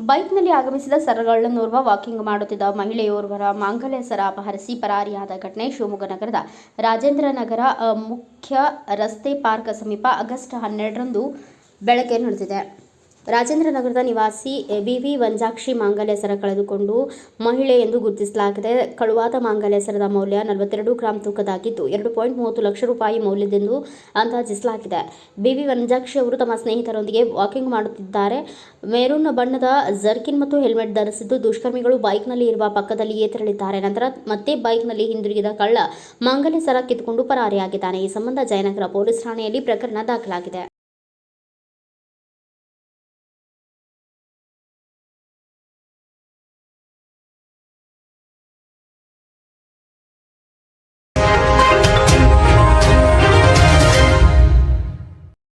ಬೈಕ್ನಲ್ಲಿ ಆಗಮಿಸಿದ ಸರಗಳನ್ನೋರ್ವ ವಾಕಿಂಗ್ ಮಾಡುತ್ತಿದ್ದ ಮಹಿಳೆಯೋರ್ವರ ಮಾಂಗಲ್ಯ ಸರ ಅಪಹರಿಸಿ ಪರಾರಿಯಾದ ಘಟನೆ ಶಿವಮೊಗ್ಗ ನಗರದ ರಾಜೇಂದ್ರ ನಗರ ಮುಖ್ಯ ರಸ್ತೆ ಪಾರ್ಕ್ ಸಮೀಪ ಆಗಸ್ಟ್ 12ರಂದು ಬೆಳಗ್ಗೆ ನಡೆದಿದೆ. ರಾಜೇಂದ್ರ ನಗರದ ನಿವಾಸಿ ವಿವಿ ವಂಜಾಕ್ಷಿ ಮಾಂಗಲ್ಯ ಸರ ಕಳೆದುಕೊಂಡು ಮಹಿಳೆ ಎಂದು ಗುರುತಿಸಲಾಗಿದೆ. ಕಳುವಾದ ಮಾಂಗಲ್ಯ ಸರದ ಮೌಲ್ಯ 42 ಗ್ರಾಂ ತೂಕದಾಗಿದ್ದು 2.30 ಲಕ್ಷ ರೂಪಾಯಿ ಮೌಲ್ಯದೆಂದು ಅಂದಾಜಿಸಲಾಗಿದೆ. ವಿವಿ ವಂಜಾಕ್ಷಿ ಅವರು ತಮ್ಮ ಸ್ನೇಹಿತರೊಂದಿಗೆ ವಾಕಿಂಗ್ ಮಾಡುತ್ತಿದ್ದಾರೆ. ಮೆರೂನ್ ಬಣ್ಣದ ಜರ್ಕಿನ್ ಮತ್ತು ಹೆಲ್ಮೆಟ್ ಧರಿಸಿದ್ದು ದುಷ್ಕರ್ಮಿಗಳು ಬೈಕ್ನಲ್ಲಿ ಇರುವ ಪಕ್ಕದಲ್ಲಿಯೇ ತೆರಳಿದ್ದಾರೆ. ನಂತರ ಮತ್ತೆ ಬೈಕ್ನಲ್ಲಿ ಹಿಂದಿರುಗಿದ ಕಳ್ಳ ಮಾಂಗಲ್ಯ ಸರ ಕಿತ್ತುಕೊಂಡು ಪರಾರಿಯಾಗಿದ್ದಾನೆ. ಈ ಸಂಬಂಧ ಜಯನಗರ ಪೊಲೀಸ್ ಠಾಣೆಯಲ್ಲಿ ಪ್ರಕರಣ ದಾಖಲಾಗಿದೆ.